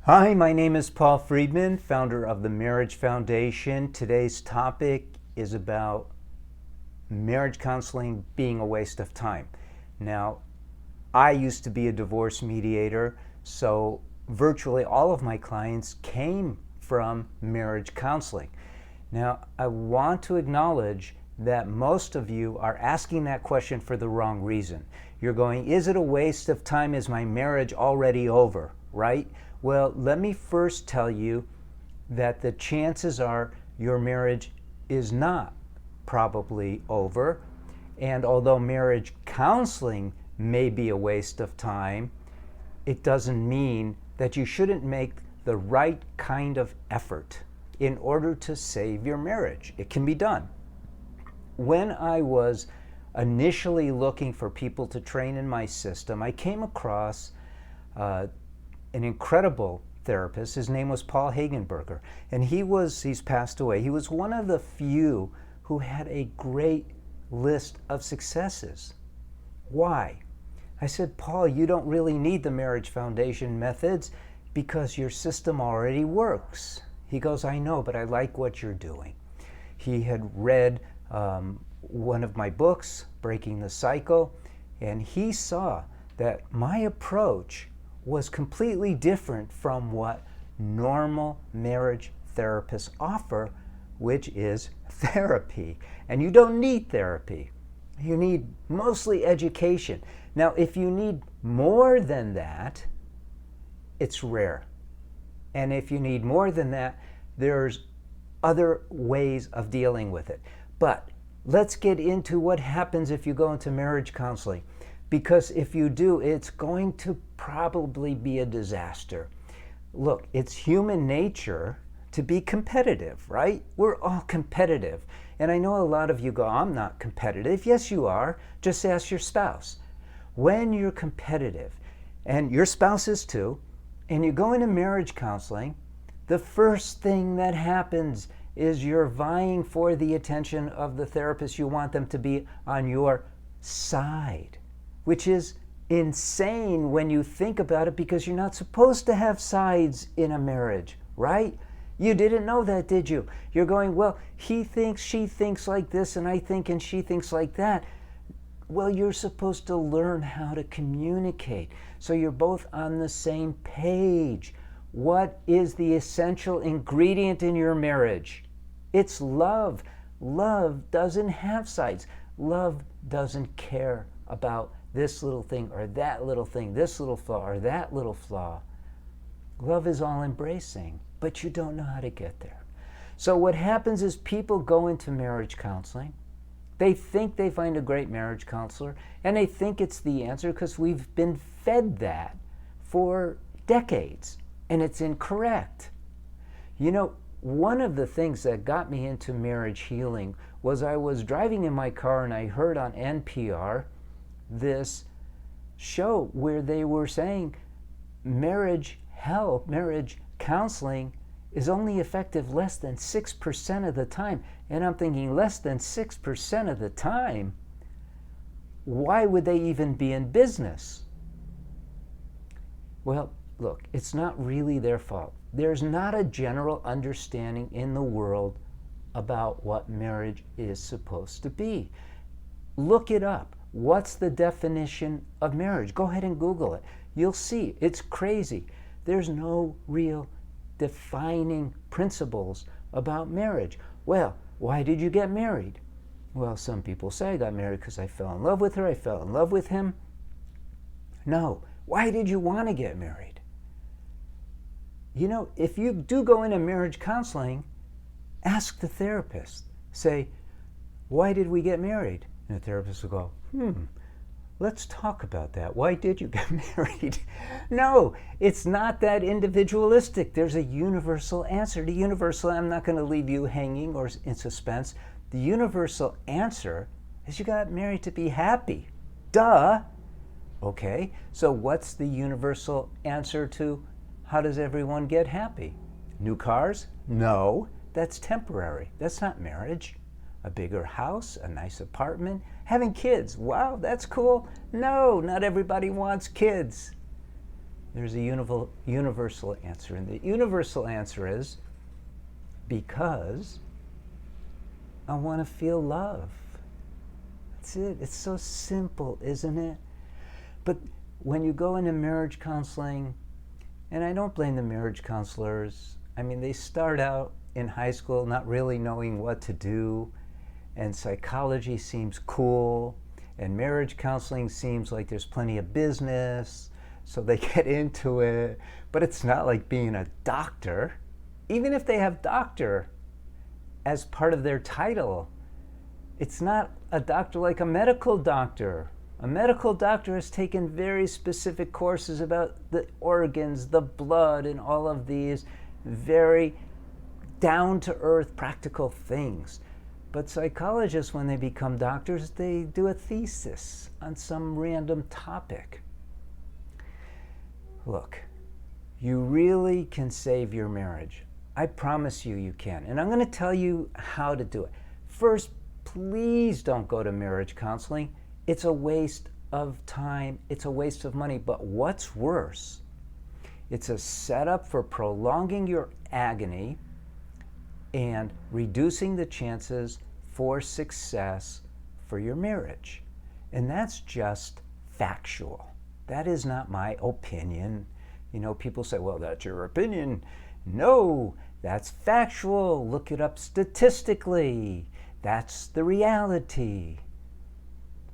Hi, my name is Paul Friedman, founder of the Marriage Foundation. Today's topic is about marriage counseling being a waste of time. Now, I used to be a divorce mediator, so virtually all of my clients came from marriage counseling. Now, I want to acknowledge that most of you are asking that question for the wrong reason. You're going, is it a waste of time? Is my marriage already over, right? Well, let me first tell you that the chances are your marriage is not probably over. And although marriage counseling may be a waste of time, it doesn't mean that you shouldn't make the right kind of effort in order to save your marriage. It can be done. When I was initially looking for people to train in my system, I came across an incredible therapist. His name was Paul Hagenberger, and he's passed away. He was one of the few who had a great list of successes. Why? I said, Paul, you don't really need the Marriage Foundation methods because your system already works. He goes, I know, but I like what you're doing. He had read one of my books, Breaking the Cycle, and he saw that my approach was completely different from what normal marriage therapists offer, which is therapy. And you don't need therapy. You need mostly education. Now, if you need more than that, it's rare. And if you need more than that, there's other ways of dealing with it. But let's get into what happens if you go into marriage counseling. Because if you do, it's going to probably be a disaster. Look, it's human nature to be competitive, right? We're all competitive. And I know a lot of you go, I'm not competitive. Yes, you are. Just ask your spouse. When you're competitive, and your spouse is too, and you go into marriage counseling, the first thing that happens is you're vying for the attention of the therapist. You want them to be on your side, which is insane when you think about it, because you're not supposed to have sides in a marriage, right? You didn't know that, did you? You're going, well, he thinks, she thinks like this, and I think, and she thinks like that. Well, you're supposed to learn how to communicate so you're both on the same page. What is the essential ingredient in your marriage? It's love. Love doesn't have sides. Love doesn't care about this little thing or that little thing, this little flaw or that little flaw. Love is all embracing, but you don't know how to get there. So what happens is people go into marriage counseling. They think they find a great marriage counselor, and they think it's the answer because we've been fed that for decades, and it's incorrect. You know, one of the things that got me into marriage healing was I was driving in my car and I heard on NPR this show where they were saying marriage help, marriage counseling is only effective less than 6% of the time. And I'm thinking, less than 6% of the time? Why would they even be in business? Well, look, it's not really their fault. There's not a general understanding in the world about what marriage is supposed to be. Look it up. What's the definition of marriage? Go ahead and Google it. You'll see. It's crazy. There's no real defining principles about marriage. Well, why did you get married? Well, some people say I got married because I fell in love with her, I fell in love with him. No. Why did you want to get married? You know, if you do go into marriage counseling, ask the therapist. Say, why did we get married? And the therapist will go, let's talk about that. Why did you get married? No, it's not that individualistic. There's a universal answer. The universal, I'm not going to leave you hanging or in suspense. The universal answer is you got married to be happy. Duh. Okay, so what's the universal answer to how does everyone get happy? New cars? No, that's temporary. That's not marriage. A bigger house, a nice apartment, having kids. Wow, that's cool. No, not everybody wants kids. There's a universal answer, and the universal answer is because I want to feel love. That's it. It's so simple, isn't it? But when you go into marriage counseling, and I don't blame the marriage counselors, I mean, they start out in high school not really knowing what to do, and psychology seems cool, and marriage counseling seems like there's plenty of business, so they get into it. But it's not like being a doctor. Even if they have doctor as part of their title, it's not a doctor like a medical doctor. A medical doctor has taken very specific courses about the organs, the blood, and all of these very down-to-earth practical things. But psychologists, when they become doctors, they do a thesis on some random topic. Look, you really can save your marriage. I promise you, you can. And I'm going to tell you how to do it. First, please don't go to marriage counseling. It's a waste of time. It's a waste of money. But what's worse, it's a setup for prolonging your agony and reducing the chances for success for your marriage. And that's just factual. That is not my opinion. You know, people say, well, that's your opinion. No, that's factual. Look it up statistically. That's the reality.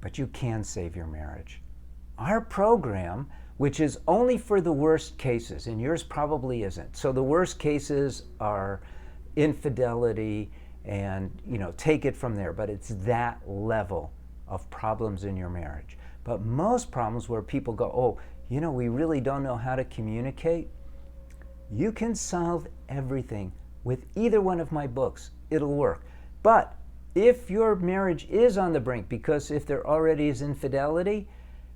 But you can save your marriage. Our program, which is only for the worst cases, and yours probably isn't. So the worst cases are infidelity and, take it from there. But it's that level of problems in your marriage. But most problems where people go, oh, we really don't know how to communicate, you can solve everything with either one of my books. It'll work. But if your marriage is on the brink, because if there already is infidelity,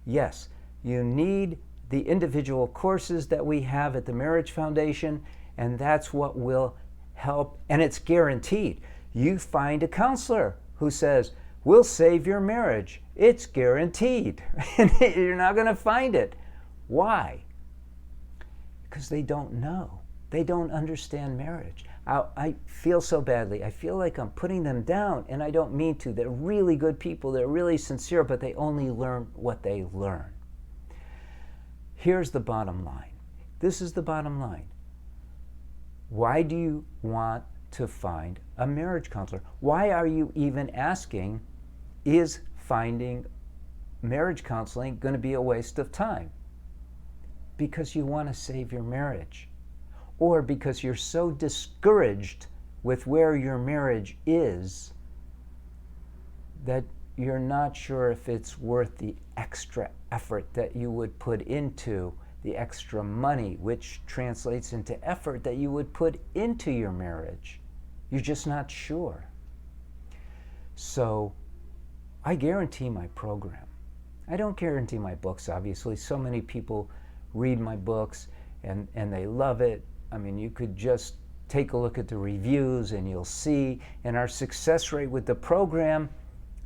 yes, you need the individual courses that we have at the Marriage Foundation, and that's what will help, and it's guaranteed. You find a counselor who says, we'll save your marriage. It's guaranteed. And you're not going to find it. Why? Because they don't know. They don't understand marriage. I feel so badly. I feel like I'm putting them down, and I don't mean to. They're really good people. They're really sincere, but they only learn what they learn. Here's the bottom line. This is the bottom line. Why do you want to find a marriage counselor? Why are you even asking, is finding marriage counseling going to be a waste of time? Because you want to save your marriage. Or because you're so discouraged with where your marriage is that you're not sure if it's worth the extra effort that you would put into the extra money, which translates into effort that you would put into your marriage. You're just not sure. So I guarantee my program. I don't guarantee my books, obviously. So many people read my books and they love it. I mean, you could just take a look at the reviews and you'll see. And our success rate with the program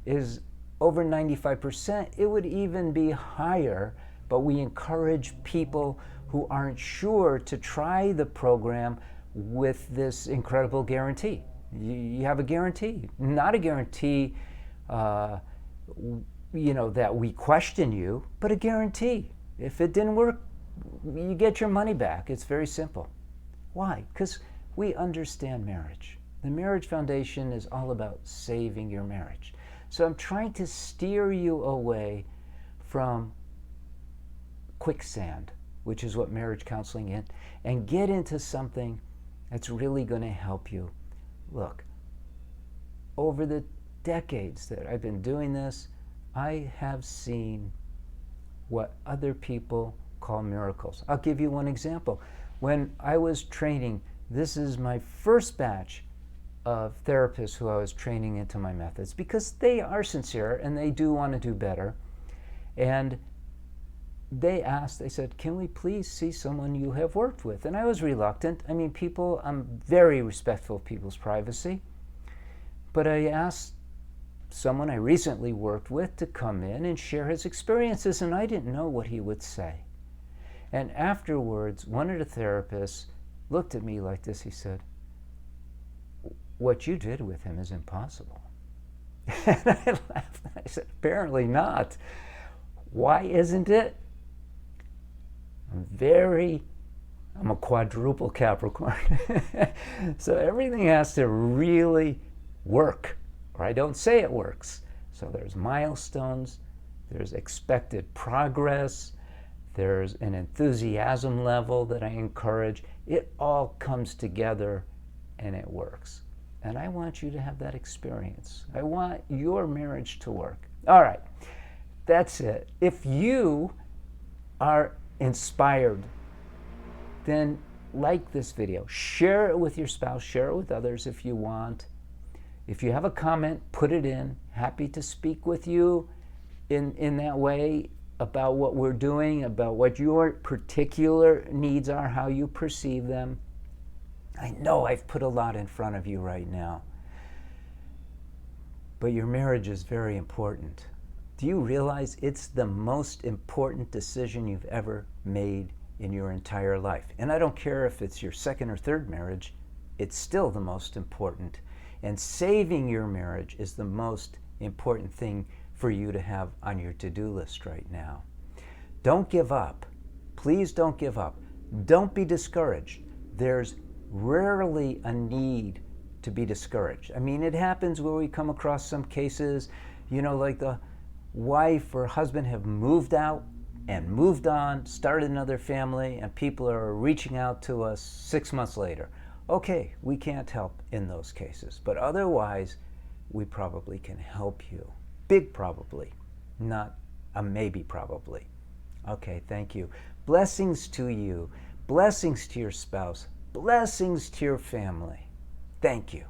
is over 95%. It would even be higher, but we encourage people who aren't sure to try the program with this incredible guarantee. You have a guarantee, not a guarantee, that we question you, but a guarantee. If it didn't work, you get your money back. It's very simple. Why? Because we understand marriage. The Marriage Foundation is all about saving your marriage. So I'm trying to steer you away from quicksand, which is what marriage counseling is, and get into something that's really going to help you. Look, over the decades that I've been doing this, I have seen what other people call miracles. I'll give you one example. When I was training, this is my first batch of therapists who I was training into my methods, because they are sincere and they do want to do better. And they said, can we please see someone you have worked with? And I was reluctant. I mean, I'm very respectful of people's privacy. But I asked someone I recently worked with to come in and share his experiences, and I didn't know what he would say. And afterwards, one of the therapists looked at me like this. He said, "What you did with him is impossible." And I laughed. I said, "Apparently not. Why isn't it?" I'm a quadruple Capricorn. So everything has to really work, or I don't say it works. So there's milestones, there's expected progress, there's an enthusiasm level that I encourage. It all comes together and it works. And I want you to have that experience. I want your marriage to work. All right, that's it. If you are inspired, then like this video. Share it with your spouse. Share it with others if you want. If you have a comment, put it in. Happy to speak with you in that way about what we're doing, about what your particular needs are, how you perceive them. I know I've put a lot in front of you right now, but your marriage is very important. Do you realize it's the most important decision you've ever made in your entire life? And I don't care if it's your second or third marriage, it's still the most important. And saving your marriage is the most important thing for you to have on your to-do list right now. Don't give up. Please don't give up. Don't be discouraged. There's rarely a need to be discouraged. I mean, it happens where we come across some cases, like the wife or husband have moved out and moved on, started another family, and people are reaching out to us 6 months later. Okay, we can't help in those cases, but otherwise, we probably can help you. Big probably, not a maybe probably. Okay, thank you. Blessings to you. Blessings to your spouse. Blessings to your family. Thank you.